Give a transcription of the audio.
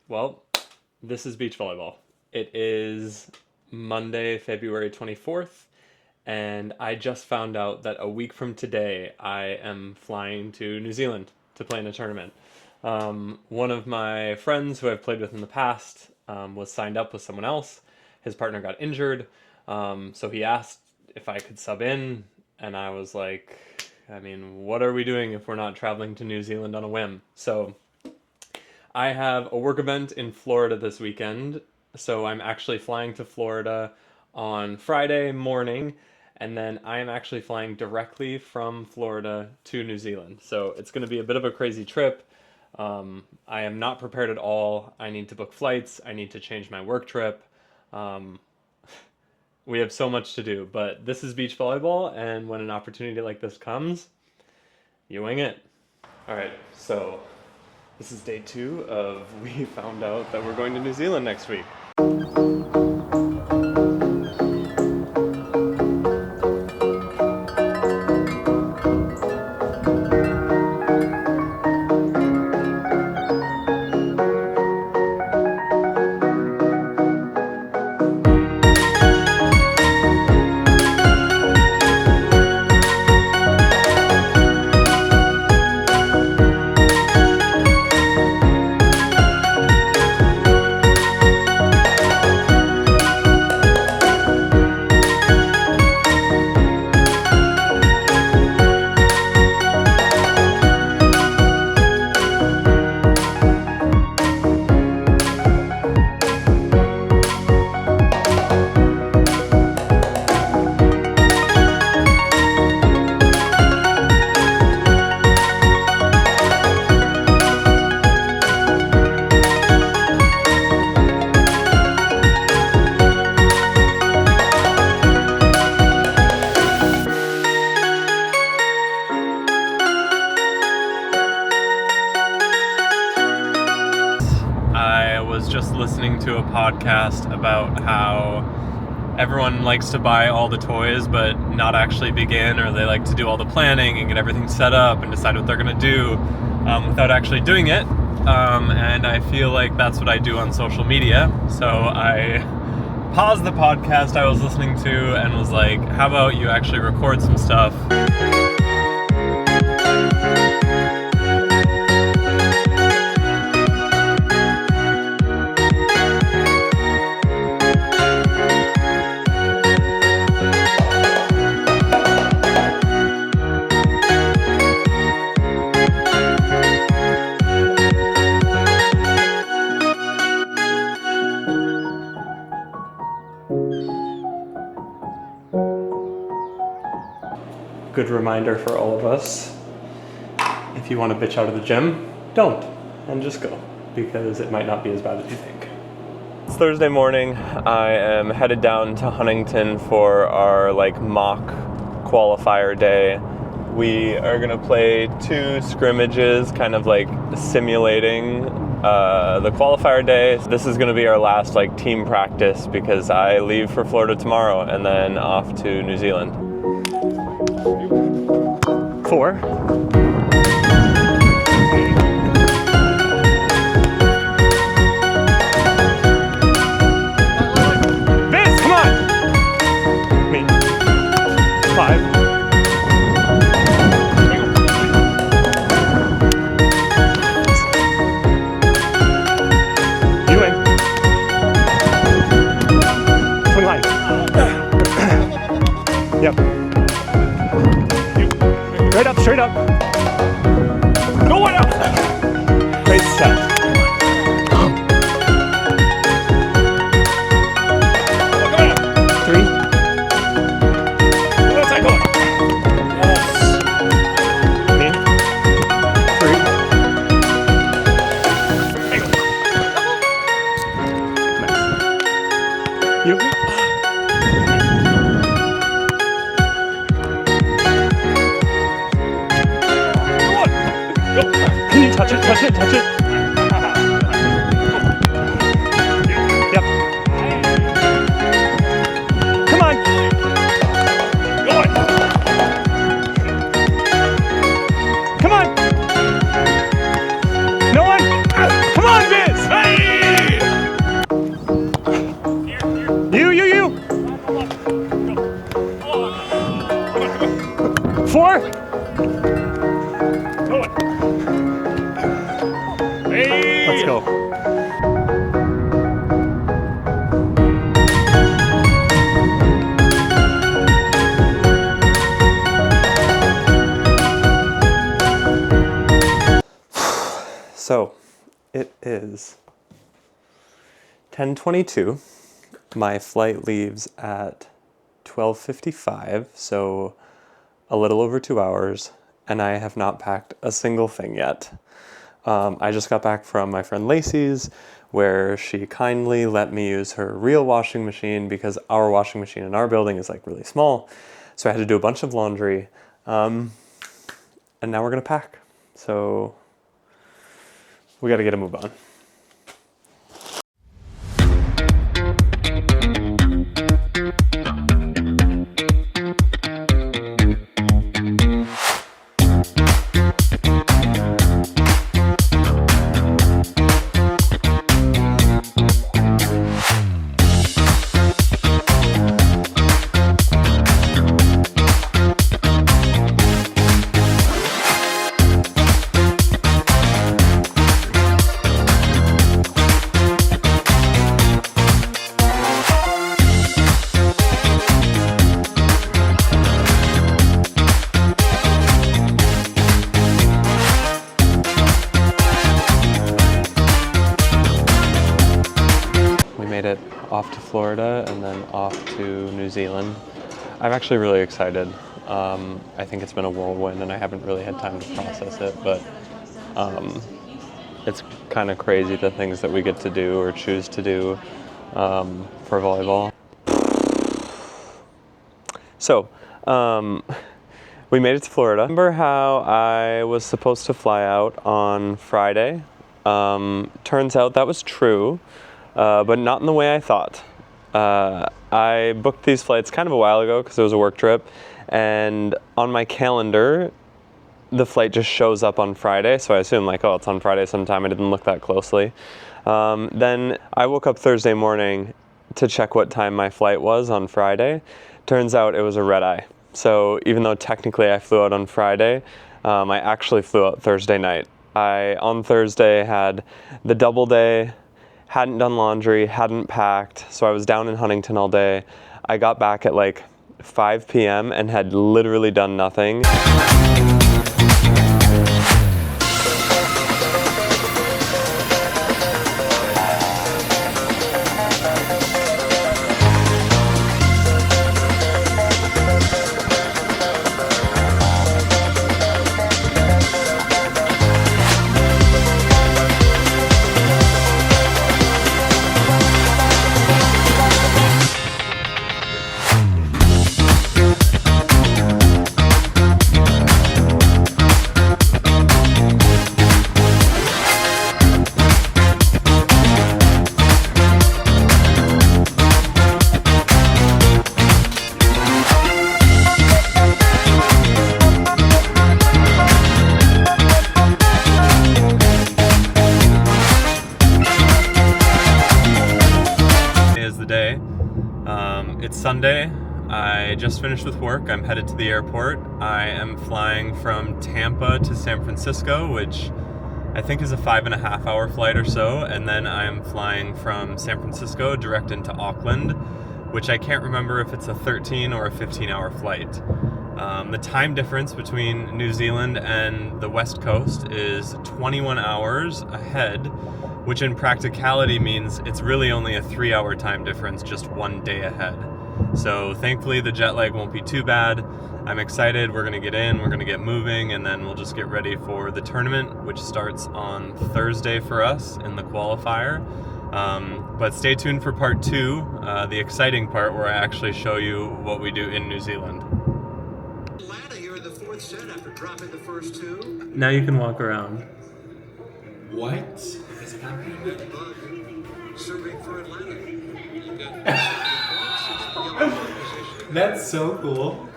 Well, this is beach volleyball. It is Monday, February 24th, and I just found out that a week from today I am flying to New Zealand to play in a tournament. One of my friends who I've played with in the past was signed up with someone else. His partner got injured, so he asked if I could sub in, and I was like, what are we doing if we're not traveling to New Zealand on a whim? So I have a work event in Florida this weekend, so I'm actually flying to Florida on Friday morning, and then I am actually flying directly from Florida to New Zealand. So it's going to be a bit of a crazy trip. I am not prepared at all. I need to book flights. I need to change my work trip. We have so much to do, but this is beach volleyball, and when an opportunity like this comes, you wing it. All right, so this is day 2 of we found out that we're going to New Zealand next week. I was just listening to a podcast about how everyone likes to buy all the toys but not actually begin, or they like to do all the planning and get everything set up and decide what they're going to do without actually doing it. And I feel like that's what I do on social media. So I paused the podcast I was listening to and was like, how about you actually record some stuff? Good reminder for all of us, if you want to bitch out of the gym, don't, and just go, because it might not be as bad as you think. It's Thursday morning. I am headed down to Huntington for our mock qualifier day. We are going to play 2 scrimmages, kind of simulating the qualifier day. This is going to be our last team practice because I leave for Florida tomorrow and then off to New Zealand. 4. Vince, come on! Me. 5. You in. 29. Yep. Straight up. No one up. Great set. Oh, come on. 3. What's that going? Yes. Me. 3. Nice. You. Can you touch it? Yep. Come on. Go on. Come on. No one. Come on, Vince. Hey! Hey! Let's go. So, it is 10:22. My flight leaves at 12:55, so a little over 2 hours, and I have not packed a single thing yet. I just got back from my friend Lacey's, where she kindly let me use her real washing machine because our washing machine in our building is like really small. So I had to do a bunch of laundry, and now we're gonna pack. So we gotta get a move on. It off to Florida and then off to New Zealand. I'm actually really excited. I think it's been a whirlwind and I haven't really had time to process it, but it's kind of crazy the things that we get to do or choose to do for volleyball. So, we made it to Florida. Remember how I was supposed to fly out on Friday? Turns out that was true. But not in the way I thought. I booked these flights kind of a while ago because it was a work trip, and on my calendar, the flight just shows up on Friday, so I assume like, oh, it's on Friday sometime. I didn't look that closely. Then I woke up Thursday morning to check what time my flight was on Friday. Turns out it was a red eye. So even though technically I flew out on Friday, I actually flew out Thursday night. I, on Thursday, had the double day, hadn't done laundry, hadn't packed, so I was down in Huntington all day. I got back at like 5 p.m. and had literally done nothing. It's Sunday. I just finished with work. I'm headed to the airport. I am flying from Tampa to San Francisco, which I think is a 5.5 hour flight or so, and then I'm flying from San Francisco direct into Auckland, which I can't remember if it's a 13 or a 15-hour flight. The time difference between New Zealand and the West Coast is 21 hours ahead, which in practicality means it's really only a 3-hour time difference, just one day ahead. So thankfully the jet lag won't be too bad. I'm excited. We're gonna get in, we're gonna get moving, and then we'll just get ready for the tournament, which starts on Thursday for us in the qualifier. But stay tuned for part 2, the exciting part where I actually show you what we do in New Zealand. Here in the 4th set after dropping the first 2. Now you can walk around. What is happening? Serving for Atlanta. That's so cool.